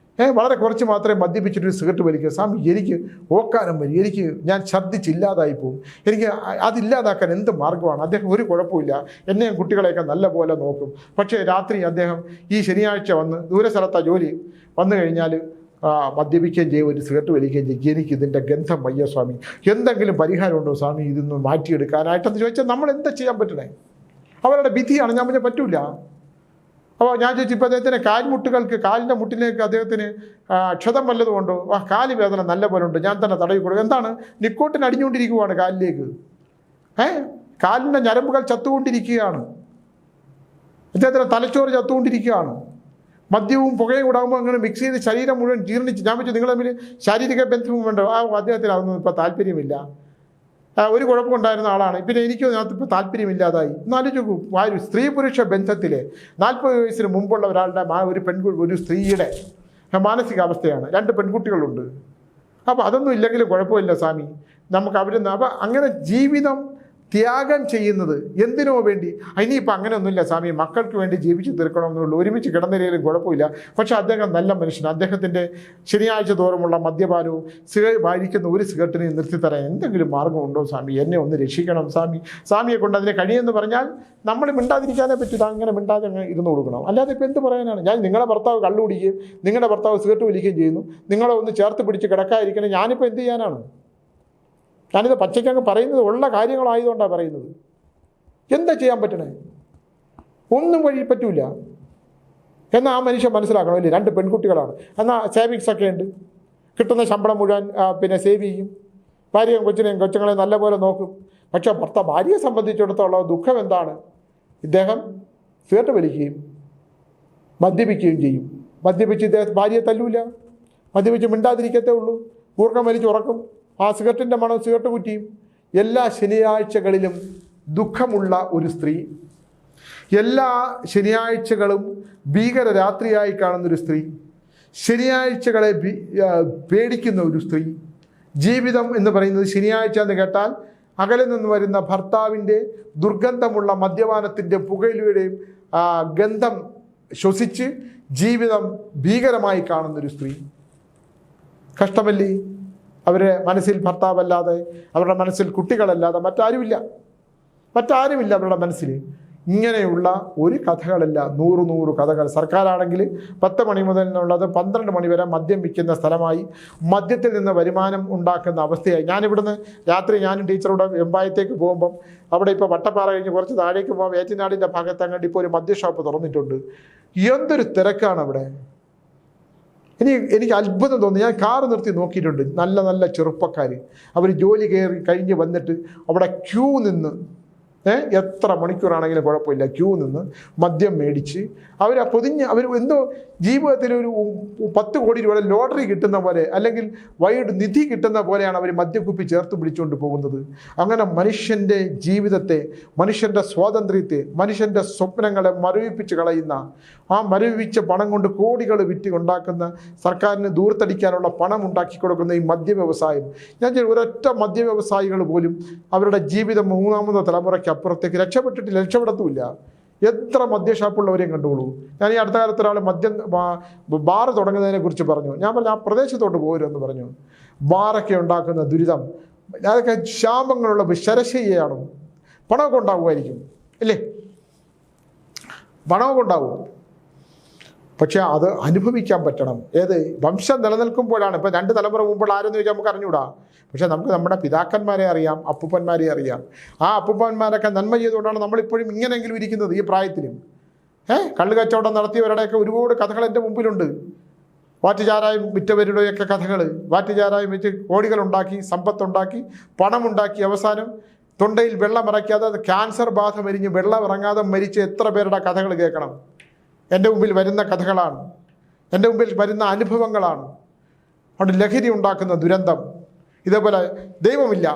വളരെ കുറച്ച് മാത്രമേ മദ്യപിച്ചിട്ടൊരു സിഗരറ്റ് വലിക്കുക. സ്വാമി എനിക്ക് ഓക്കാനം വരും, ഞാൻ ഛർദ്ദിച്ചില്ലാതായി പോകും, എനിക്ക് അതില്ലാതാക്കാൻ എന്ത് മാർഗ്ഗമാണ്? അദ്ദേഹം ഒരു കുഴപ്പമില്ല, എന്നെയും കുട്ടികളെയൊക്കെ നല്ല പോലെ നോക്കും. പക്ഷേ രാത്രി അദ്ദേഹം ഈ ശനിയാഴ്ച വന്ന് ദൂരസ്ഥലത്താണ് ജോലി, വന്നു കഴിഞ്ഞാൽ മദ്യപിക്കുകയും ചെയ്യും, ഒരു സിഗരറ്റ് വലിക്കുകയും ചെയ്യും. എനിക്ക് ഇതിൻ്റെ ഗന്ധം വയ്യ സ്വാമി, എന്തെങ്കിലും പരിഹാരമുണ്ടോ സ്വാമി ഇതൊന്ന് മാറ്റിയെടുക്കാനായിട്ടെന്ന് ചോദിച്ചാൽ നമ്മൾ എന്താ ചെയ്യാൻ പറ്റണേ? അവരുടെ വിധിയാണ്. ഞാൻ പറഞ്ഞാൽ പറ്റൂല. അപ്പോൾ ഞാൻ ചോദിച്ചു, ഇപ്പോൾ അദ്ദേഹത്തിന് കാലിൻ്റെ മുട്ടിലേക്ക് അദ്ദേഹത്തിന് ക്ഷതം വല്ലതും ഉണ്ടോ? കാല് വേദന നല്ല പോലെ ഉണ്ട്, ഞാൻ തന്നെ തടവി കൊടുക്കും. എന്താണ്? നിക്കോട്ടിൻ അടിഞ്ഞുകൊണ്ടിരിക്കുകയാണ് കാലിലേക്ക്. കാലിൻ്റെ ഞരമ്പുകൾ ചത്തുകൊണ്ടിരിക്കുകയാണ്, അദ്ദേഹത്തിന് തലച്ചോറ് ചത്തുകൊണ്ടിരിക്കുകയാണ്. മദ്യവും പുകയും കൂടാകുമ്പോൾ അങ്ങനെ മിക്സ് ചെയ്ത് ശരീരം മുഴുവൻ ജീർണിച്ച്. ഞാൻ വെച്ചു, നിങ്ങൾ തമ്മിൽ ശാരീരിക ബന്ധവും വേണ്ടോ? അദ്ദേഹത്തിന് അതൊന്നും ഇപ്പോൾ താല്പര്യമില്ല. ഒരു കുഴപ്പമുണ്ടായിരുന്ന ആളാണ്, പിന്നെ എനിക്കും അതിനകത്ത് ഇപ്പോൾ താല്പര്യമില്ലാതായി. എന്നാലോചിക്കൂ, ഒരു സ്ത്രീ പുരുഷ ബന്ധത്തിൽ 40 വയസ്സിന് മുമ്പുള്ള ഒരാളുടെ ഒരു സ്ത്രീയുടെ മാനസികാവസ്ഥയാണ്. 2 പെൺകുട്ടികളുണ്ട്. അപ്പോൾ അതൊന്നും ഇല്ലെങ്കിലും കുഴപ്പമില്ല സ്വാമി, നമുക്ക് അപ്പം അങ്ങനെ ജീവിതം ത്യാഗം ചെയ്യുന്നത് എന്തിനോ വേണ്ടി. ഇനിയിപ്പോൾ അങ്ങനെയൊന്നുമില്ല സ്വാമി, മക്കൾക്ക് വേണ്ടി ജീവിച്ച് തീർക്കണമെന്നുള്ളൂ, ഒരുമിച്ച് കിടന്നിരയിലും കുഴപ്പമില്ല. പക്ഷേ അദ്ദേഹം നല്ല മനുഷ്യൻ, അദ്ദേഹത്തിൻ്റെ ശനിയാഴ്ച തോറുമുള്ള മദ്യപാനവും വാഴിക്കുന്ന ഒരു സിഗരറ്റിനെ നിർത്തിത്തരാൻ എന്തെങ്കിലും മാർഗമുണ്ടോ സ്വാമി? എന്നെ ഒന്ന് രക്ഷിക്കണം സ്വാമി. സ്വാമിയെ കൊണ്ട് അതിനെ കഴിയുമെന്ന് പറഞ്ഞാൽ നമ്മൾ മിണ്ടാതിരിക്കാനേ പറ്റില്ല, അങ്ങനെ മിണ്ടാതെ അങ്ങ് ഇരുന്ന് കൊടുക്കണം. അല്ലാതെ ഇപ്പോൾ എന്ത് പറയാനാണ്? നിങ്ങളുടെ ഭർത്താവ് കള്ളു കുടിക്കുകയും നിങ്ങളുടെ ഭർത്താവ് സിഗരറ്റ് വലിക്കുകയും ചെയ്യുന്നു, നിങ്ങളെ ഒന്ന് ചേർത്ത് പിടിച്ച് കിടക്കാതിരിക്കണം, ഞാനിപ്പോൾ എന്ത് ചെയ്യാനാണ്? ഞാനിത് പച്ചയ്ക്കങ്ങ് പറയുന്നത് ഉള്ള കാര്യങ്ങളായതുകൊണ്ടാണ് പറയുന്നത്. എന്താ ചെയ്യാൻ പറ്റണേ? ഒന്നും വഴി പറ്റൂല. എന്നാൽ ആ മനുഷ്യൻ മനസ്സിലാക്കണം, അല്ലേ? 2 പെൺകുട്ടികളാണ്, എന്നാൽ സേവിങ്സ് ഒക്കെ ഉണ്ട്, കിട്ടുന്ന ശമ്പളം മുഴുവൻ പിന്നെ സേവ് ചെയ്യും, ഭാര്യയും കൊച്ചുങ്ങളെയും നല്ലപോലെ നോക്കും. പക്ഷേ ഭാര്യയെ സംബന്ധിച്ചിടത്തോളം ദുഃഖം എന്താണ്? ഇദ്ദേഹം സിഗരറ്റ് വലിക്കുകയും മദ്യപിക്കുകയും ചെയ്യും. മദ്യപിച്ച് ഇദ്ദേഹം ഭാര്യയെ തല്ലൂല, മദ്യപിച്ച് മിണ്ടാതിരിക്കത്തേ ഉള്ളൂ, ഊർക്കം വലിച്ച് ഉറക്കും, ആ സിഗരറ്റിൻ്റെ മണം സിഗരറ്റ് കുറ്റിയും. എല്ലാ ശനിയാഴ്ചകളിലും ദുഃഖമുള്ള ഒരു സ്ത്രീ, എല്ലാ ശനിയാഴ്ചകളും ഭീകര രാത്രിയായി കാണുന്നൊരു സ്ത്രീ, ശനിയാഴ്ചകളെ പേടിക്കുന്ന ഒരു സ്ത്രീ. ജീവിതം എന്ന് പറയുന്നത് ശനിയാഴ്ച എന്ന് കേട്ടാൽ അകലെ നിന്ന് വരുന്ന ഭർത്താവിൻ്റെ ദുർഗന്ധമുള്ള മദ്യപാനത്തിൻ്റെ പുകയിലയുടെയും ഗന്ധം ശ്വസിച്ച് ജീവിതം ഭീകരമായി കാണുന്നൊരു സ്ത്രീ. കഷ്ടമല്ലേ? അവരുടെ മനസ്സിൽ ഭർത്താവല്ലാതെ, അവരുടെ മനസ്സിൽ കുട്ടികളല്ലാതെ മറ്റാരുമില്ല അവരുടെ മനസ്സിൽ. ഇങ്ങനെയുള്ള ഒരു കഥകളല്ല, 100 കഥകൾ. സർക്കാരാണെങ്കിൽ 10 മണി മുതൽ എന്നുള്ളത് 12 മണി വരെ മദ്യം വിൽക്കുന്ന സ്ഥലമായി, മദ്യത്തിൽ നിന്ന് വരുമാനം ഉണ്ടാക്കുന്ന അവസ്ഥയായി. ഞാനിവിടുന്ന് രാത്രി ഞാനും ടീച്ചറുടെ വെമ്പായത്തേക്ക് പോകുമ്പം അവിടെ ഇപ്പോൾ വട്ടപ്പാറ കഴിഞ്ഞ് കുറച്ച് താഴേക്ക് പോകുമ്പോൾ വേറ്റിനാടിൻ്റെ ഭാഗത്ത് അങ്ങോട്ട് ഇപ്പോൾ ഒരു മദ്യ ഷോപ്പ് തുറന്നിട്ടുണ്ട്. എന്തൊരു തിരക്കാണ് അവിടെ! എനിക്ക് അത്ഭുതം തോന്നി. ഞാൻ കാറ് നിർത്തി നോക്കിയിട്ടുണ്ട്, നല്ല ചെറുപ്പക്കാർ, അവർ ജോലി കഴിഞ്ഞ് വന്നിട്ട് അവിടെ ക്യൂ നിന്ന്, എത്ര മണിക്കൂറാണെങ്കിലും കുഴപ്പമില്ല, ക്യൂ നിന്ന് മദ്യം മേടിച്ച് അവർ എന്തോ ജീവിതത്തിൽ ഒരു 10 കോടി രൂപയുടെ ലോട്ടറി കിട്ടുന്ന പോലെ, അല്ലെങ്കിൽ വൈഡ് നിധി കിട്ടുന്ന പോലെയാണ് അവർ മദ്യക്കുപ്പി ചേർത്ത് പിടിച്ചുകൊണ്ട് പോകുന്നത്. അങ്ങനെ മനുഷ്യൻ്റെ ജീവിതത്തെ, മനുഷ്യൻ്റെ സ്വാതന്ത്ര്യത്തെ, മനുഷ്യൻ്റെ സ്വപ്നങ്ങളെ മരവിപ്പിച്ച് കളയുന്ന, ആ മരവിപ്പിച്ച പണം കൊണ്ട് കോടികൾ വിറ്റ് ഉണ്ടാക്കുന്ന, സർക്കാരിന് ദൂർത്തടിക്കാനുള്ള പണം ഉണ്ടാക്കി കൊടുക്കുന്ന ഈ മദ്യ വ്യവസായം. ഞാൻ ഒരൊറ്റ മദ്യ വ്യവസായികൾ പോലും അവരുടെ ജീവിതം 3ാമത്തെ തലമുറയ്ക്ക് അപ്പുറത്തേക്ക് രക്ഷപ്പെടത്തുമില്ല. എത്ര മദ്യഷാപ്പുള്ളവരെയും കണ്ടുകൊള്ളൂ. ഞാൻ ഈ അടുത്ത കാലത്ത് ഒരാൾ ബാറ് തുടങ്ങുന്നതിനെ കുറിച്ച് പറഞ്ഞു. ഞാൻ പറഞ്ഞു, ആ പ്രദേശത്തോട്ട് പോരുമെന്ന് പറഞ്ഞു. ബാറൊക്കെ ഉണ്ടാക്കുന്ന ദുരിതം, അതൊക്കെ ശാപങ്ങളുള്ള ശരശയ്യയാണ്. പണമൊക്കെ ഉണ്ടാവുമായിരിക്കും, അല്ലേ? പണമൊക്കെ ഉണ്ടാവും, പക്ഷേ അത് അനുഭവിക്കാൻ പറ്റണം. ഏത് വംശം നിലനിൽക്കുമ്പോഴാണ്. ഇപ്പം 2 തലമുറ മുമ്പുള്ള ആരെന്ന് ചോദിച്ചാൽ നമുക്ക് അറിഞ്ഞൂടാ. പക്ഷേ നമുക്ക് നമ്മുടെ പിതാക്കന്മാരെ അറിയാം, അപ്പൂപ്പന്മാരെ അറിയാം. ആ അപ്പൂപ്പന്മാരൊക്കെ നന്മ ചെയ്തുകൊണ്ടാണ് നമ്മളിപ്പോഴും ഇങ്ങനെയെങ്കിലും ഇരിക്കുന്നത് ഈ പ്രായത്തിലും. കള്ള് കച്ചവടം നടത്തിയവരുടെയൊക്കെ ഒരുപാട് കഥകൾ എൻ്റെ മുമ്പിലുണ്ട്. വാറ്റുചാരായം വിറ്റവരുടെയൊക്കെ കഥകൾ. വാറ്റുചാരായം വെച്ച് കോടികളുണ്ടാക്കി, സമ്പത്തുണ്ടാക്കി, പണമുണ്ടാക്കി, അവസാനം തൊണ്ടയിൽ വെള്ളം ഇറക്കാതെ ക്യാൻസർ ബാധ മരിഞ്ഞ് വെള്ളം ഇറങ്ങാതെ മരിച്ച എത്ര പേരുടെ കഥകൾ കേൾക്കണം. എൻ്റെ മുമ്പിൽ വരുന്ന കഥകളാണ്, എൻ്റെ മുമ്പിൽ വരുന്ന അനുഭവങ്ങളാണ്. അവിടെ ലഹരി ഉണ്ടാക്കുന്ന ദുരന്തം. ഇതേപോലെ ദൈവമില്ല,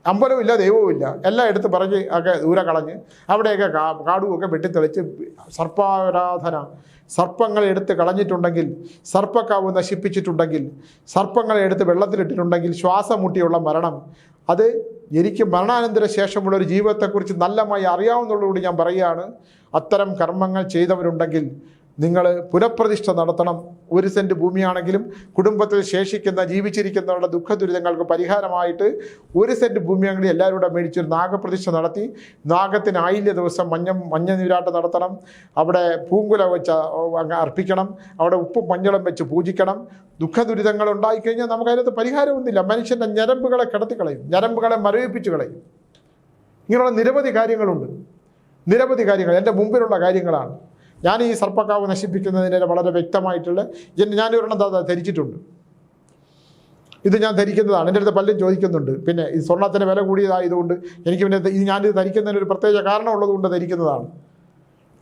അമ്പലമില്ല, ദൈവവുമില്ല, എല്ലാം എടുത്ത് പറഞ്ഞ് ഒക്കെ ദൂരെ കളഞ്ഞ് അവിടെയൊക്കെ കാടുമൊക്കെ വെട്ടിത്തെളിച്ച് സർപ്പാരാധന, സർപ്പങ്ങളെ എടുത്ത് കളഞ്ഞിട്ടുണ്ടെങ്കിൽ, സർപ്പക്കാവ് നശിപ്പിച്ചിട്ടുണ്ടെങ്കിൽ, സർപ്പങ്ങളെ എടുത്ത് വെള്ളത്തിലിട്ടിട്ടുണ്ടെങ്കിൽ ശ്വാസം മുട്ടിയുള്ള മരണം. അത് എനിക്ക് മരണാനന്തര ശേഷമുള്ള ഒരു ജീവിതത്തെക്കുറിച്ച് നല്ലമായി അറിയാവുന്നതോടുകൂടി ഞാൻ പറയുകയാണ്. അത്തരം കർമ്മങ്ങൾ ചെയ്തവരുണ്ടെങ്കിൽ നിങ്ങൾ പുനഃപ്രതിഷ്ഠ നടത്തണം. 1 സെൻറ്റ് ഭൂമിയാണെങ്കിലും കുടുംബത്തിൽ ശേഷിക്കുന്ന ജീവിച്ചിരിക്കുന്നവരുടെ ദുഃഖ ദുരിതങ്ങൾക്ക് പരിഹാരമായിട്ട് 1 സെൻറ്റ് ഭൂമിയാണെങ്കിലും എല്ലാവരും കൂടെ മേടിച്ചൊരു നാഗപ്രതിഷ്ഠ നടത്തി, നാഗത്തിന് ആയില്യ ദിവസം മഞ്ഞ നീരാട്ടം നടത്തണം. അവിടെ പൂങ്കുല വെച്ച് അർപ്പിക്കണം, അവിടെ ഉപ്പും മഞ്ഞളും വെച്ച് പൂജിക്കണം. ദുഃഖ ദുരിതങ്ങൾ ഉണ്ടായിക്കഴിഞ്ഞാൽ നമുക്കതിനകത്ത് പരിഹാരമൊന്നുമില്ല. മനുഷ്യൻ്റെ ഞരമ്പുകളെ കിടത്തിക്കളയും, ഞരമ്പുകളെ മരവിപ്പിച്ച് കളയും. ഇങ്ങനെയുള്ള നിരവധി കാര്യങ്ങളുണ്ട്, നിരവധി കാര്യങ്ങൾ എൻ്റെ മുമ്പിലുള്ള കാര്യങ്ങളാണ്. ഞാൻ ഈ സർപ്പക്കാവ് നശിപ്പിക്കുന്നതിന് വളരെ വ്യക്തമായിട്ടുള്ള ഞാനൊരെണ്ണം ധരിച്ചിട്ടുണ്ട്. ഇത് ഞാൻ ധരിക്കുന്നതാണ്. എൻ്റെ അടുത്ത് പലരും ചോദിക്കുന്നുണ്ട്, പിന്നെ ഈ സ്വർണ്ണത്തിന് വില കൂടിയതായതുകൊണ്ട് എനിക്ക് പിന്നെ ഞാനിത് ധരിക്കുന്നതിന് ഒരു പ്രത്യേക കാരണമുള്ളതുകൊണ്ട് ധരിക്കുന്നതാണ്.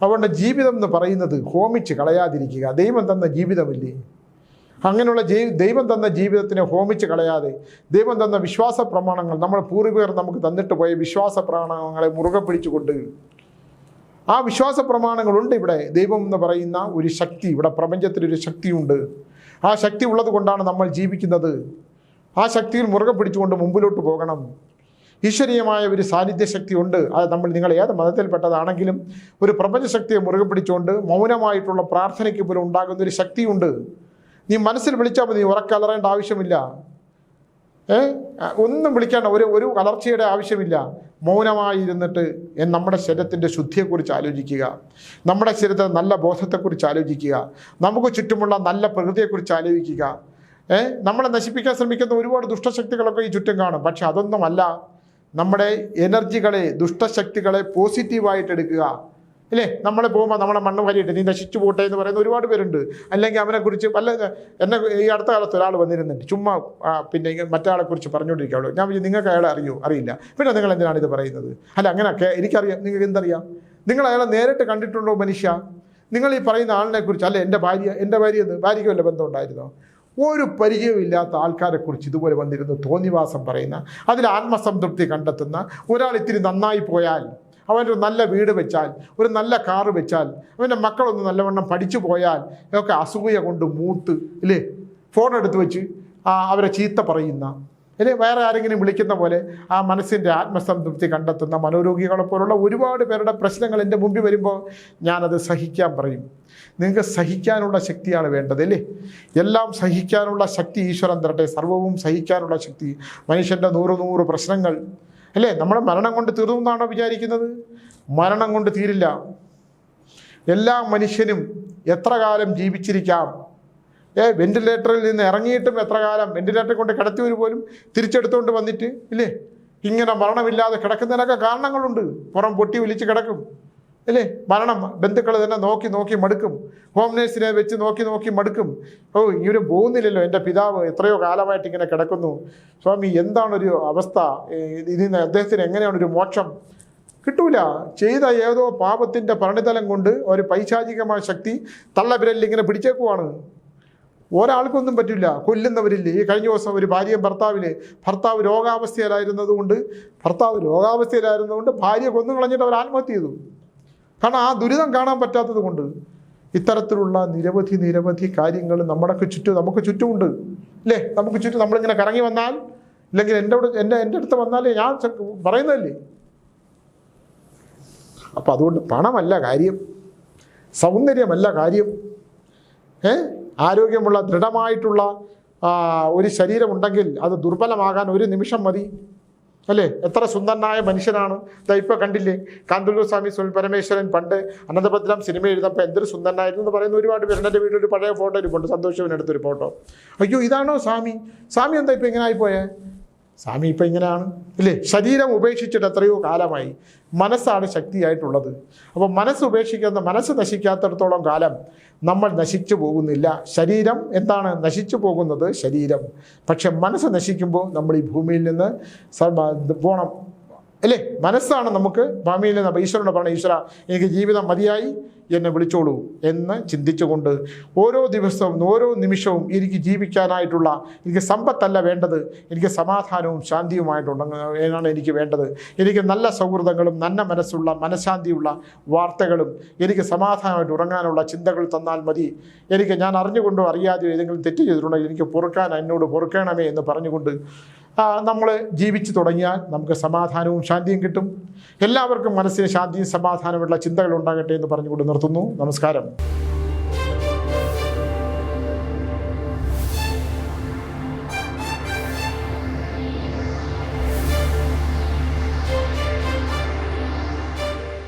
അതുകൊണ്ട് ജീവിതം എന്ന് പറയുന്നത് ഹോമിച്ച് കളയാതിരിക്കുക. ദൈവം തന്ന ജീവിതമില്ലേ? അങ്ങനെയുള്ള ദൈവം തന്ന ജീവിതത്തിനെ ഹോമിച്ച് കളയാതെ, ദൈവം തന്ന വിശ്വാസ പ്രമാണങ്ങൾ, നമ്മൾ പൂർവികർ നമുക്ക് തന്നിട്ട് പോയ വിശ്വാസ പ്രമാണങ്ങളെ മുറുകെ പിടിച്ചുകൊണ്ട്, ആ വിശ്വാസ പ്രമാണങ്ങളുണ്ട്. ഇവിടെ ദൈവം എന്ന് പറയുന്ന ഒരു ശക്തി, ഇവിടെ പ്രപഞ്ചത്തിലൊരു ശക്തിയുണ്ട്. ആ ശക്തി ഉള്ളത് കൊണ്ടാണ് നമ്മൾ ജീവിക്കുന്നത്. ആ ശക്തിയിൽ മുറുകെ പിടിച്ചുകൊണ്ട് മുമ്പിലോട്ട് പോകണം. ഈശ്വരീയമായ ഒരു സാന്നിധ്യ ശക്തി ഉണ്ട്. അത് നിങ്ങൾ ഏത് മതത്തിൽപ്പെട്ടതാണെങ്കിലും ഒരു പ്രപഞ്ചശക്തിയെ മുറുകെ പിടിച്ചുകൊണ്ട് മൗനമായിട്ടുള്ള പ്രാർത്ഥനയ്ക്ക് പോലും ഉണ്ടാകുന്ന ഒരു ശക്തിയുണ്ട്. നീ മനസ്സിൽ വിളിച്ചാൽ മതി, ഉറക്കലറേണ്ട ആവശ്യമില്ല. ഒന്നും വിളിക്കേണ്ട, ഒരു അലർച്ചയുടെ ആവശ്യമില്ല. മൗനമായിരുന്നിട്ട് നമ്മുടെ ശരീരത്തിൻ്റെ ശുദ്ധിയെക്കുറിച്ച് ആലോചിക്കുക, നമ്മുടെ ശരീരത്തിൻ്റെ നല്ല ബോധത്തെക്കുറിച്ച് ആലോചിക്കുക, നമുക്ക് ചുറ്റുമുള്ള നല്ല പ്രകൃതിയെക്കുറിച്ച് ആലോചിക്കുക. നമ്മളെ നശിപ്പിക്കാൻ ശ്രമിക്കുന്ന ഒരുപാട് ദുഷ്ടശക്തികളൊക്കെ ഈ ചുറ്റും കാണും. പക്ഷെ അതൊന്നുമല്ല, നമ്മുടെ എനർജികളെ, ദുഷ്ടശക്തികളെ പോസിറ്റീവായിട്ട് എടുക്കുക. അല്ലേ? നമ്മളെ പോകുമ്പോൾ നമ്മളെ മണ്ണ് വാരിയിട്ട് നീ നശിച്ചു പോട്ടെ എന്ന് പറയുന്ന ഒരുപാട് പേരുണ്ട്. അല്ലെങ്കിൽ അവനെക്കുറിച്ച് എന്നെ ഈ അടുത്ത കാലത്ത് ഒരാൾ വന്നിരുന്നുണ്ട്, ചുമ്മാ പിന്നെ മറ്റേ പറഞ്ഞുകൊണ്ടിരിക്കുകയുള്ളൂ. ഞാൻ നിങ്ങൾക്ക് അയാളെ അറിയില്ല, പിന്നെ നിങ്ങൾ എന്തിനാണ് ഇത് പറയുന്നത്? അല്ല, അങ്ങനെയൊക്കെ എനിക്കറിയാം. നിങ്ങൾക്ക് എന്തറിയാം? നിങ്ങൾ അയാളെ നേരിട്ട് കണ്ടിട്ടുണ്ടോ മനുഷ്യ? നിങ്ങൾ ഈ പറയുന്ന ആളിനെക്കുറിച്ച്, അല്ല എൻ്റെ ഭാര്യയ്ക്ക് വല്ല ബന്ധം ഉണ്ടായിരുന്നോ? ഒരു പരിചയമില്ലാത്ത ആൾക്കാരെക്കുറിച്ച് ഇതുപോലെ വന്നിരുന്ന് തോന്നിവാസം പറയുന്ന, അതിൽ ആത്മസംതൃപ്തി കണ്ടെത്തുന്ന ഒരാൾ ഇത്തിരി നന്നായി പോയാൽ, അവനൊരു നല്ല വീട് വെച്ചാൽ, ഒരു നല്ല കാറ് വെച്ചാൽ, അവൻ്റെ മക്കളൊന്ന് നല്ലവണ്ണം പഠിച്ചു പോയാൽ ഒക്കെ അസൂയ കൊണ്ട് മൂത്ത് ഇല്ലേ ഫോൺ എടുത്ത് വെച്ച് അവരെ ചീത്ത പറയുന്ന, ഇല്ലേ വേറെ ആരെങ്കിലും വിളിക്കുന്ന പോലെ ആ മനസ്സിൻ്റെ ആത്മസംതൃപ്തി കണ്ടെത്തുന്ന മനോരോഗികളെ പോലുള്ള ഒരുപാട് പേരുടെ പ്രശ്നങ്ങൾ എൻ്റെ മുമ്പിൽ വരുമ്പോൾ ഞാനത് സഹിക്കാൻ പറയും. നിങ്ങൾക്ക് സഹിക്കാനുള്ള ശക്തിയാണ് വേണ്ടത്, അല്ലേ? എല്ലാം സഹിക്കാനുള്ള ശക്തി ഈശ്വരൻ തരട്ടെ. സർവവും സഹിക്കാനുള്ള ശക്തി. മനുഷ്യൻ്റെ 100 പ്രശ്നങ്ങൾ, അല്ലേ? നമ്മുടെ മരണം കൊണ്ട് തീർന്നുവെന്നാണോ വിചാരിക്കുന്നത്? മരണം കൊണ്ട് തീരില്ല. എല്ലാ മനുഷ്യനും എത്ര കാലം ജീവിച്ചിരിക്കാം. വെന്റിലേറ്ററിൽ നിന്ന് ഇറങ്ങിയിട്ടും എത്ര കാലം, വെന്റിലേറ്ററിൽ കൊണ്ട് കിടത്തിയവർ പോലും തിരിച്ചെടുത്തുകൊണ്ട് വന്നിട്ട് ഇല്ലേ ഇങ്ങനെ മരണമില്ലാതെ കിടക്കുന്നതിനൊക്കെ കാരണങ്ങളുണ്ട്. പുറം പൊട്ടി ഒലിച്ച് കിടക്കും, അല്ലേ? മരണം ബന്ധുക്കൾ തന്നെ നോക്കി മടുക്കും. ഹോം നേഴ്സിനെ വെച്ച് നോക്കി മടുക്കും. ഇവരും പോകുന്നില്ലല്ലോ, എൻ്റെ പിതാവ് എത്രയോ കാലമായിട്ട് ഇങ്ങനെ കിടക്കുന്നു. സ്വാമി, എന്താണൊരു അവസ്ഥ? ഇതിന് അദ്ദേഹത്തിന് എങ്ങനെയാണൊരു മോക്ഷം? കിട്ടൂല. ചെയ്ത ഏതോ പാപത്തിൻ്റെ പരിണിതലം കൊണ്ട് ഒരു പൈശാചികമായ ശക്തി തള്ളവിരലിൽ ഇങ്ങനെ പിടിച്ചേക്കുവാണ്. ഒരാൾക്കൊന്നും പറ്റില്ല. കൊല്ലുന്നവരില്ലേ? ഈ കഴിഞ്ഞ ദിവസം ഒരു ഭാര്യയും ഭർത്താവ് രോഗാവസ്ഥയിലായിരുന്നതുകൊണ്ട് ഭാര്യ കൊന്നു കളഞ്ഞിട്ട് അവർ ആത്മഹത്യ ചെയ്തു. കാരണം ആ ദുരിതം കാണാൻ പറ്റാത്തത് കൊണ്ട്. ഇത്തരത്തിലുള്ള നിരവധി കാര്യങ്ങൾ നമുക്ക് ചുറ്റുമുണ്ട്, അല്ലേ? നമുക്ക് ചുറ്റും നമ്മളിങ്ങനെ കറങ്ങി വന്നാൽ, ഇല്ലെങ്കിൽ എൻ്റെ അടുത്ത് വന്നാൽ ഞാൻ പറയുന്നതല്ലേ. അപ്പം അതുകൊണ്ട് പണമല്ല കാര്യം, സൗന്ദര്യമല്ല കാര്യം. ആരോഗ്യമുള്ള ദൃഢമായിട്ടുള്ള ഒരു ശരീരമുണ്ടെങ്കിൽ അത് ദുർബലമാകാൻ ഒരു നിമിഷം മതി, അല്ലേ? എത്ര സുന്ദരനായ മനുഷ്യനാണ്. ഇപ്പോൾ കണ്ടില്ലേ, കാന്തല്ലൂർ സ്വാമി പരമേശ്വരൻ പണ്ട് അനന്തഭദ്രം സിനിമ എഴുതപ്പോൾ എന്തൊരു സുന്ദരനായിരുന്നു എന്ന് പറയുന്ന ഒരുപാട് പേര്. എൻ്റെ വീട്ടിലൊരു പഴയ ഫോട്ടോ ഇരിപ്പുണ്ട്, സന്തോഷവനെടുത്തൊരു ഫോട്ടോ. അയ്യോ, ഇതാണോ സ്വാമി എന്താ ഇപ്പം ഇങ്ങനെ ആയിപ്പോയേ? സ്വാമി ഇപ്പം ഇങ്ങനെയാണ്, ഇല്ലേ? ശരീരം ഉപേക്ഷിച്ചിട്ട് എത്രയോ കാലമായി. മനസ്സാണ് ശക്തിയായിട്ടുള്ളത്. അപ്പോൾ മനസ്സ് നശിക്കാത്തിടത്തോളം കാലം നമ്മൾ നശിച്ചു പോകുന്നില്ല. ശരീരം എന്താണ് നശിച്ചു പോകുന്നത്? ശരീരം. പക്ഷെ മനസ്സ് നശിക്കുമ്പോൾ നമ്മൾ ഈ ഭൂമിയിൽ നിന്ന് പോകണം, അല്ലേ? മനസ്സാണ് നമുക്ക് ഭൂമിയിൽ നിന്ന് ഈശ്വരനോട് പറയണം, ഈശ്വര എനിക്ക് ജീവിതം മതിയായി, എന്നെ വിളിച്ചോളൂ എന്ന് ചിന്തിച്ചുകൊണ്ട് ഓരോ ദിവസവും ഓരോ നിമിഷവും എനിക്ക് ജീവിക്കാനായിട്ടുള്ള, എനിക്ക് സമ്പത്തല്ല വേണ്ടത്, എനിക്ക് സമാധാനവും ശാന്തിയുമായിട്ടുണ്ടെന്നാണ് എനിക്ക് വേണ്ടത്. എനിക്ക് നല്ല സൗഹൃദങ്ങളും നല്ല മനഃശാന്തിയുള്ള വാർത്തകളും എനിക്ക് സമാധാനമായിട്ട് ഉറങ്ങാനുള്ള ചിന്തകൾ തന്നാൽ മതി. ഞാൻ അറിഞ്ഞുകൊണ്ടോ അറിയാതെയോ ഏതെങ്കിലും തെറ്റ് ചെയ്തിട്ടുണ്ടെങ്കിൽ എനിക്ക് എന്നോട് പൊറുക്കണമേ എന്ന് പറഞ്ഞുകൊണ്ട് നമ്മൾ ജീവിച്ചു തുടങ്ങിയാൽ നമുക്ക് സമാധാനവും ശാന്തിയും കിട്ടും. എല്ലാവർക്കും മനസ്സിന് ശാന്തിയും സമാധാനമുള്ള ചിന്തകൾ ഉണ്ടാകട്ടെ എന്ന് പറഞ്ഞുകൊണ്ട് നിർത്തുന്നു. നമസ്കാരം.